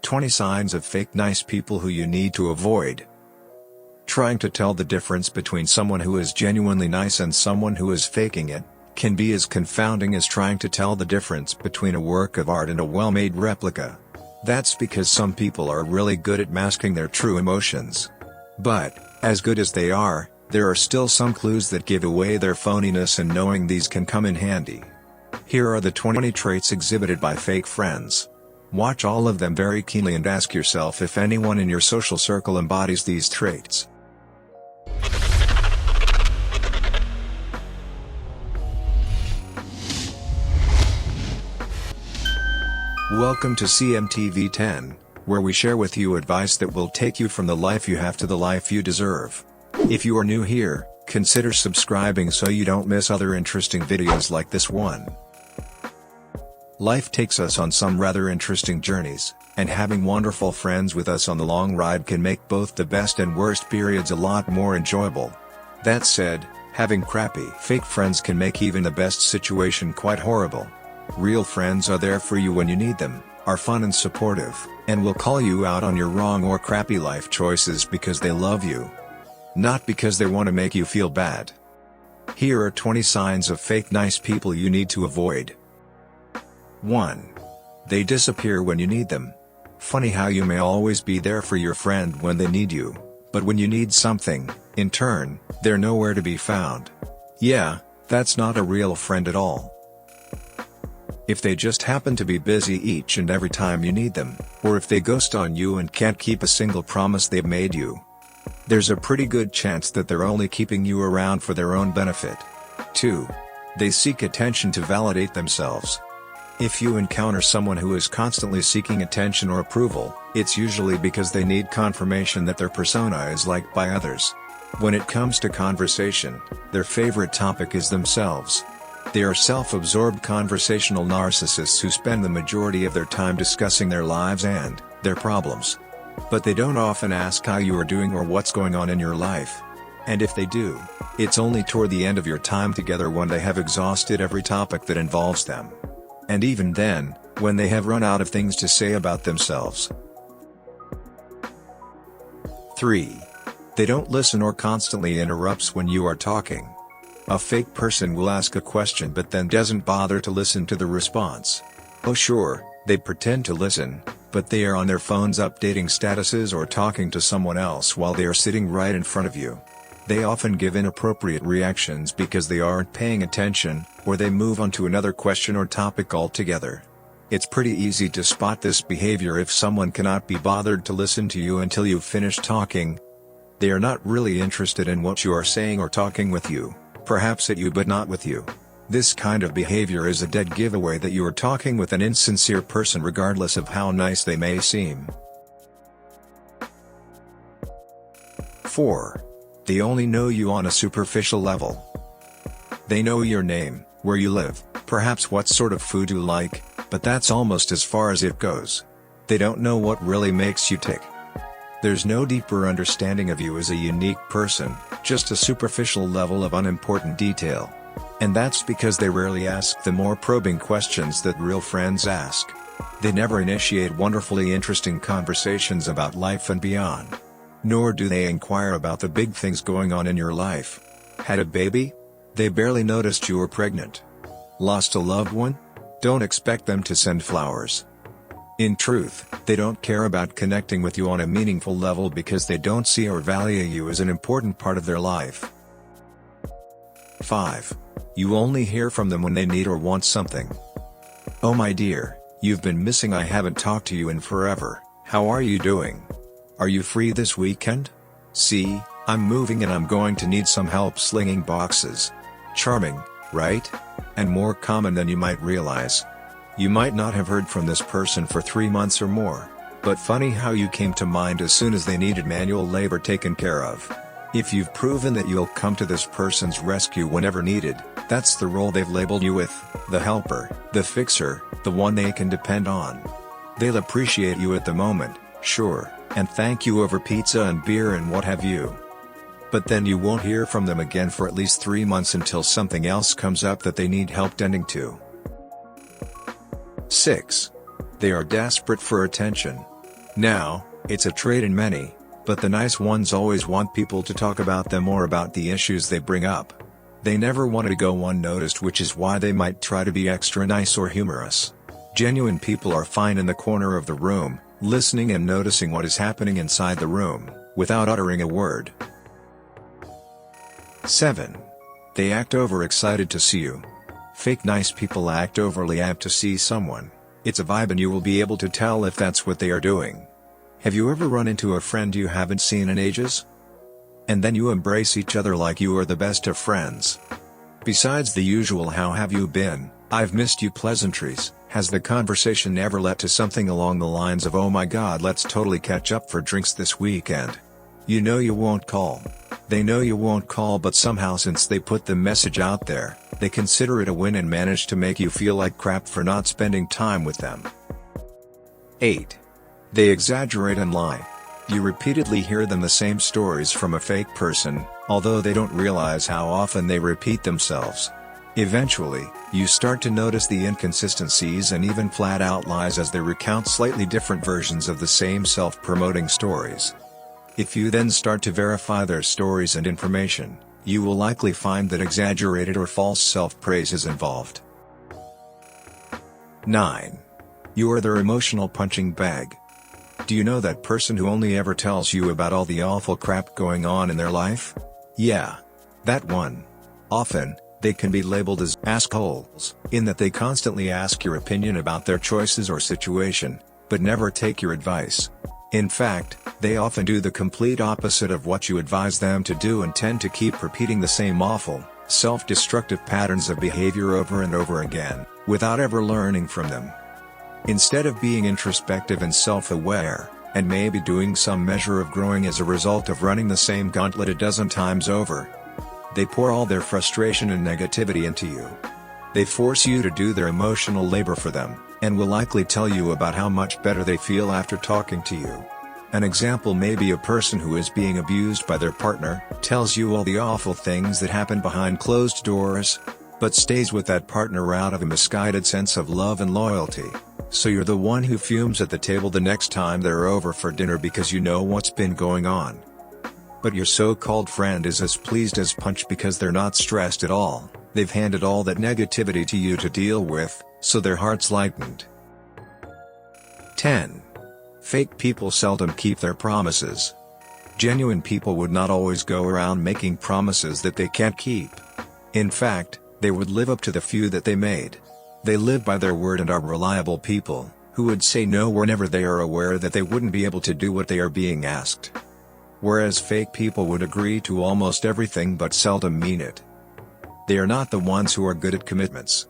20 signs of fake nice people who you need to avoid. Trying to tell the difference between someone who is genuinely nice and someone who is faking it can be as confounding as trying to tell the difference between a work of art and a well-made replica. That's because some people are really good at masking their true emotions. But, as good as they are, there are still some clues that give away their phoniness, and knowing these can come in handy. Here are the 20 traits exhibited by fake friends. Watch all of them very keenly and ask yourself if anyone in your social circle embodies these traits. Welcome to CMTV 10, where we share with you advice that will take you from the life you have to the life you deserve. If you are new here, consider subscribing so you don't miss other interesting videos like this one. Life takes us on some rather interesting journeys, and having wonderful friends with us on the long ride can make both the best and worst periods a lot more enjoyable. That said, having crappy fake friends can make even the best situation quite horrible. Real friends are there for you when you need them, are fun and supportive, and will call you out on your wrong or crappy life choices because they love you, not because they want to make you feel bad. Here are 20 signs of fake nice people you need to avoid. 1. They disappear when you need them. Funny how you may always be there for your friend when they need you, but when you need something, in turn, they're nowhere to be found. Yeah, that's not a real friend at all. If they just happen to be busy each and every time you need them, or if they ghost on you and can't keep a single promise they've made you, there's a pretty good chance that they're only keeping you around for their own benefit. 2. They seek attention to validate themselves. If you encounter someone who is constantly seeking attention or approval, it's usually because they need confirmation that their persona is liked by others. When it comes to conversation, their favorite topic is themselves. They are self-absorbed conversational narcissists who spend the majority of their time discussing their lives and their problems. But they don't often ask how you are doing or what's going on in your life. And if they do, it's only toward the end of your time together when they have exhausted every topic that involves them. And even then, when they have run out of things to say about themselves. 3. They don't listen or constantly interrupts when you are talking. A fake person will ask a question but then doesn't bother to listen to the response. Oh sure, they pretend to listen, but they are on their phones updating statuses or talking to someone else while they are sitting right in front of you. They often give inappropriate reactions because they aren't paying attention, or they move on to another question or topic altogether. It's pretty easy to spot this behavior if someone cannot be bothered to listen to you until you've finished talking. They are not really interested in what you are saying or talking with you. Perhaps at you but not with you. This kind of behavior is a dead giveaway that you are talking with an insincere person regardless of how nice they may seem. 4. They only know you on a superficial level. They know your name, where you live, perhaps what sort of food you like, but that's almost as far as it goes. They don't know what really makes you tick. There's no deeper understanding of you as a unique person, just a superficial level of unimportant detail. And that's because they rarely ask the more probing questions that real friends ask. They never initiate wonderfully interesting conversations about life and beyond. Nor do they inquire about the big things going on in your life. Had a baby? They barely noticed you were pregnant. Lost a loved one? Don't expect them to send flowers. In truth, they don't care about connecting with you on a meaningful level because they don't see or value you as an important part of their life. 5. You only hear from them when they need or want something. Oh my dear, you've been missing. I haven't talked to you in forever. How are you doing? Are you free this weekend? See, I'm moving and I'm going to need some help slinging boxes. Charming, right? And more common than you might realize. You might not have heard from this person for 3 months or more, but funny how you came to mind as soon as they needed manual labor taken care of. If you've proven that you'll come to this person's rescue whenever needed, that's the role they've labeled you with, the helper, the fixer, the one they can depend on. They'll appreciate you at the moment, sure, and thank you over pizza and beer and what have you. But then you won't hear from them again for at least 3 months until something else comes up that they need help tending to. 6. They are desperate for attention. Now, it's a trait in many, but the nice ones always want people to talk about them or about the issues they bring up. They never want to go unnoticed, which is why they might try to be extra nice or humorous. Genuine people are fine in the corner of the room, listening and noticing what is happening inside the room, without uttering a word. 7. They act overexcited to see you. Fake nice people act overly amped to see someone. It's a vibe and you will be able to tell if that's what they are doing. Have you ever run into a friend you haven't seen in ages? And then you embrace each other like you are the best of friends. Besides the usual "how have you been, I've missed you" pleasantries, has the conversation ever led to something along the lines of "oh my god, let's totally catch up for drinks this weekend"? You know you won't call. They know you won't call, but somehow since they put the message out there, they consider it a win and manage to make you feel like crap for not spending time with them. 8. They exaggerate and lie. You repeatedly hear them the same stories from a fake person, although they don't realize how often they repeat themselves. Eventually, you start to notice the inconsistencies and even flat-out lies as they recount slightly different versions of the same self-promoting stories. If you then start to verify their stories and information, you will likely find that exaggerated or false self-praise is involved. 9. You are their emotional punching bag. Do you know that person who only ever tells you about all the awful crap going on in their life? Yeah. That one. Often, they can be labeled as assholes, in that they constantly ask your opinion about their choices or situation, but never take your advice. In fact, they often do the complete opposite of what you advise them to do and tend to keep repeating the same awful, self-destructive patterns of behavior over and over again, without ever learning from them. Instead of being introspective and self-aware, and maybe doing some measure of growing as a result of running the same gauntlet a dozen times over, they pour all their frustration and negativity into you. They force you to do their emotional labor for them, and will likely tell you about how much better they feel after talking to you. An example may be a person who is being abused by their partner, tells you all the awful things that happen behind closed doors, but stays with that partner out of a misguided sense of love and loyalty. So you're the one who fumes at the table the next time they're over for dinner because you know what's been going on. But your so-called friend is as pleased as punch because they're not stressed at all. They've handed all that negativity to you to deal with, so their heart's lightened. 10. Fake people seldom keep their promises. Genuine people would not always go around making promises that they can't keep. In fact, they would live up to the few that they made. They live by their word and are reliable people, who would say no whenever they are aware that they wouldn't be able to do what they are being asked. Whereas fake people would agree to almost everything but seldom mean it. They are not the ones who are good at commitments.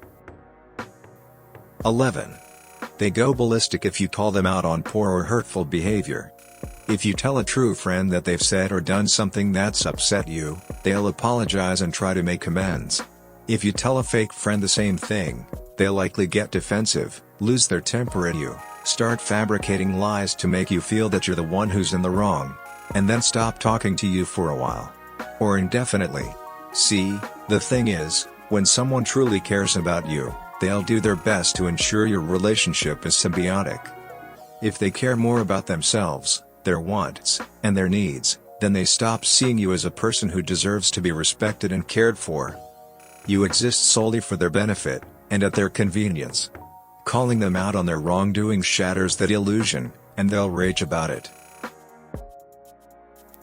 11. They go ballistic if you call them out on poor or hurtful behavior. If you tell a true friend that they've said or done something that's upset you, they'll apologize and try to make amends. If you tell a fake friend the same thing, they'll likely get defensive, lose their temper at you, start fabricating lies to make you feel that you're the one who's in the wrong, and then stop talking to you for a while. Or indefinitely. See, the thing is, when someone truly cares about you, they'll do their best to ensure your relationship is symbiotic. If they care more about themselves, their wants, and their needs, then they stop seeing you as a person who deserves to be respected and cared for. You exist solely for their benefit, and at their convenience. Calling them out on their wrongdoing shatters that illusion, and they'll rage about it.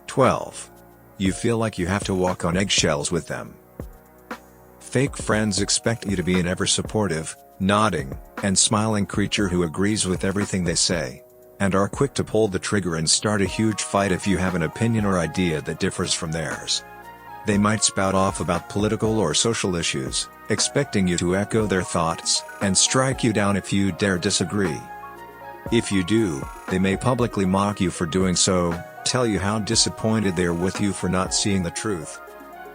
12. You feel like you have to walk on eggshells with them. Fake friends expect you to be an ever-supportive, nodding, and smiling creature who agrees with everything they say, and are quick to pull the trigger and start a huge fight if you have an opinion or idea that differs from theirs. They might spout off about political or social issues, expecting you to echo their thoughts, and strike you down if you dare disagree. If you do, they may publicly mock you for doing so, tell you how disappointed they are with you for not seeing the truth,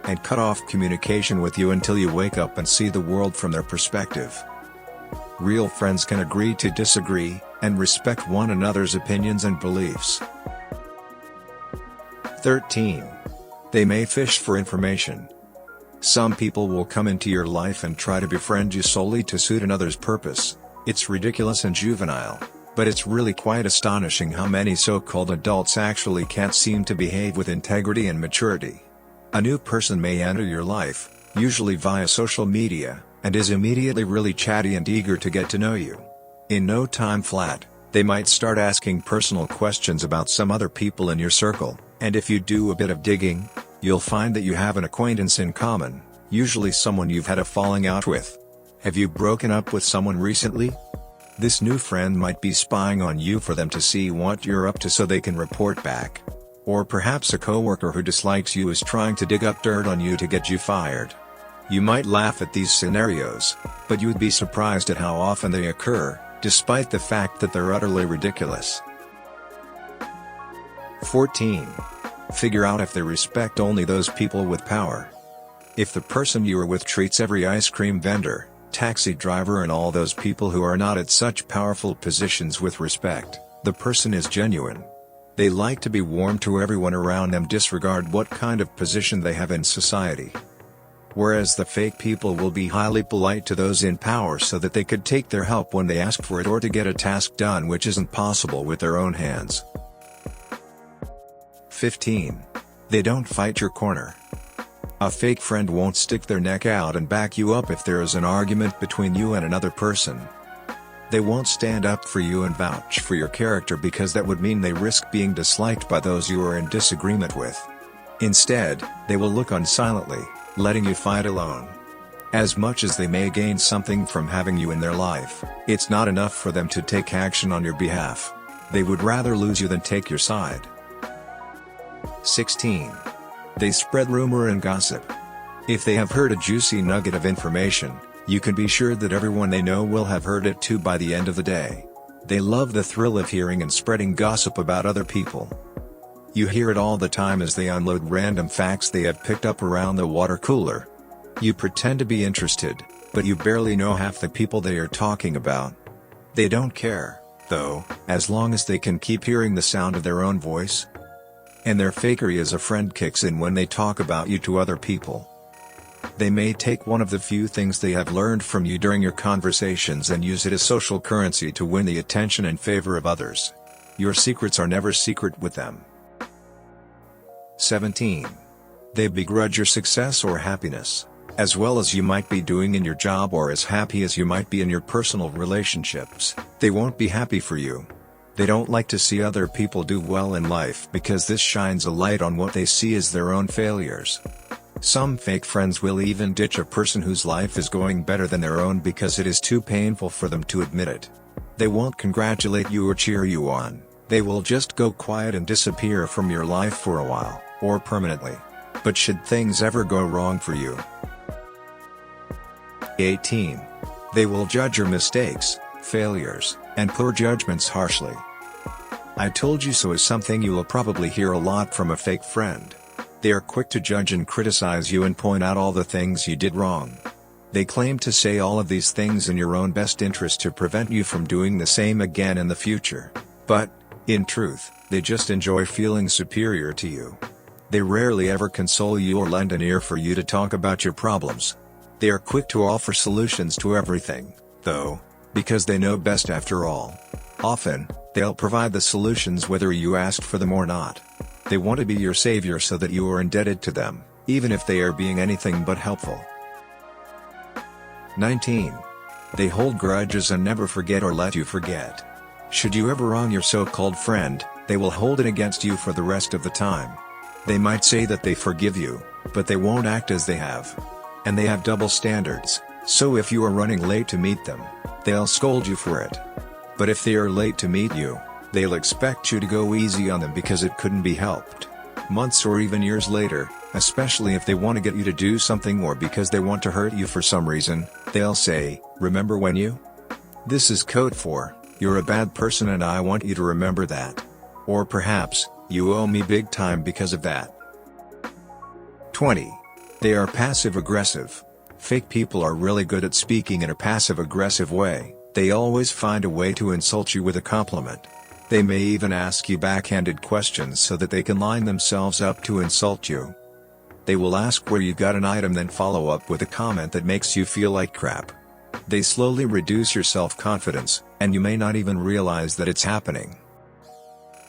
and cut off communication with you until you wake up and see the world from their perspective. Real friends can agree to disagree, and respect one another's opinions and beliefs. 13. They may fish for information. Some people will come into your life and try to befriend you solely to suit another's purpose. It's ridiculous and juvenile, But it's really quite astonishing how many so-called adults actually can't seem to behave with integrity and maturity. A new person may enter your life, usually via social media, and is immediately really chatty and eager to get to know you. In no time flat, they might start asking personal questions about some other people in your circle, and if you do a bit of digging, you'll find that you have an acquaintance in common, usually someone you've had a falling out with. Have you broken up with someone recently? This new friend might be spying on you for them to see what you're up to so they can report back. Or perhaps a coworker who dislikes you is trying to dig up dirt on you to get you fired. You might laugh at these scenarios, but you'd be surprised at how often they occur, despite the fact that they're utterly ridiculous. 14. Figure out if they respect only those people with power. If the person you are with treats every ice cream vendor, taxi driver and all those people who are not at such powerful positions with respect, the person is genuine. They like to be warm to everyone around them, disregard what kind of position they have in society. Whereas the fake people will be highly polite to those in power so that they could take their help when they ask for it or to get a task done which isn't possible with their own hands. 15. They don't fight your corner. A fake friend won't stick their neck out and back you up if there is an argument between you and another person. They won't stand up for you and vouch for your character because that would mean they risk being disliked by those you are in disagreement with. Instead, they will look on silently, letting you fight alone. As much as they may gain something from having you in their life, it's not enough for them to take action on your behalf. They would rather lose you than take your side. 16. They spread rumor and gossip. If they have heard a juicy nugget of information, you can be sure that everyone they know will have heard it too by the end of the day. They love the thrill of hearing and spreading gossip about other people. You hear it all the time as they unload random facts they have picked up around the water cooler. You pretend to be interested, but you barely know half the people they are talking about. They don't care, though, as long as they can keep hearing the sound of their own voice. And their fakery as a friend kicks in when they talk about you to other people. They may take one of the few things they have learned from you during your conversations and use it as social currency to win the attention and favor of others. Your secrets are never secret with them. 17. They begrudge your success or happiness. As well as you might be doing in your job or as happy as you might be in your personal relationships, they won't be happy for you. They don't like to see other people do well in life because this shines a light on what they see as their own failures. Some fake friends will even ditch a person whose life is going better than their own because it is too painful for them to admit it. They won't congratulate you or cheer you on. They will just go quiet and disappear from your life for a while, or permanently. But should things ever go wrong for you? 18. They will judge your mistakes, failures, and poor judgments harshly. "I told you so" is something you will probably hear a lot from a fake friend. They are quick to judge and criticize you and point out all the things you did wrong. They claim to say all of these things in your own best interest to prevent you from doing the same again in the future. But, in truth, they just enjoy feeling superior to you. They rarely ever console you or lend an ear for you to talk about your problems. They are quick to offer solutions to everything, though, because they know best after all. Often, they'll provide the solutions whether you asked for them or not. They want to be your savior so that you are indebted to them, even if they are being anything but helpful. 19. They hold grudges and never forget or let you forget. Should you ever wrong your so-called friend, they will hold it against you for the rest of the time. They might say that they forgive you, but they won't act as they have. And they have double standards, so if you are running late to meet them, they'll scold you for it. But if they are late to meet you, they'll expect you to go easy on them because it couldn't be helped. Months or even years later, especially if they want to get you to do something or because they want to hurt you for some reason, they'll say, "Remember when you?" This is code for, "You're a bad person and I want you to remember that." Or perhaps, "You owe me big time because of that." 20. They are passive-aggressive. Fake people are really good at speaking in a passive-aggressive way. They always find a way to insult you with a compliment. They may even ask you backhanded questions so that they can line themselves up to insult you. They will ask where you got an item, then follow up with a comment that makes you feel like crap. They slowly reduce your self-confidence, and you may not even realize that it's happening.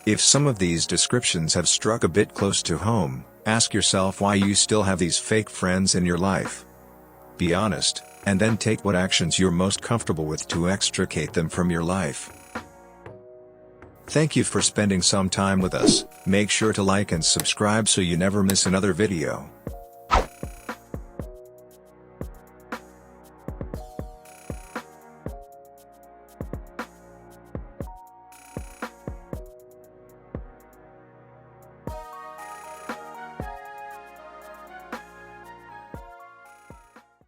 If some of these descriptions have struck a bit close to home, ask yourself why you still have these fake friends in your life. Be honest, and then take what actions you're most comfortable with to extricate them from your life. Thank you for spending some time with us. Make sure to like and subscribe so you never miss another video.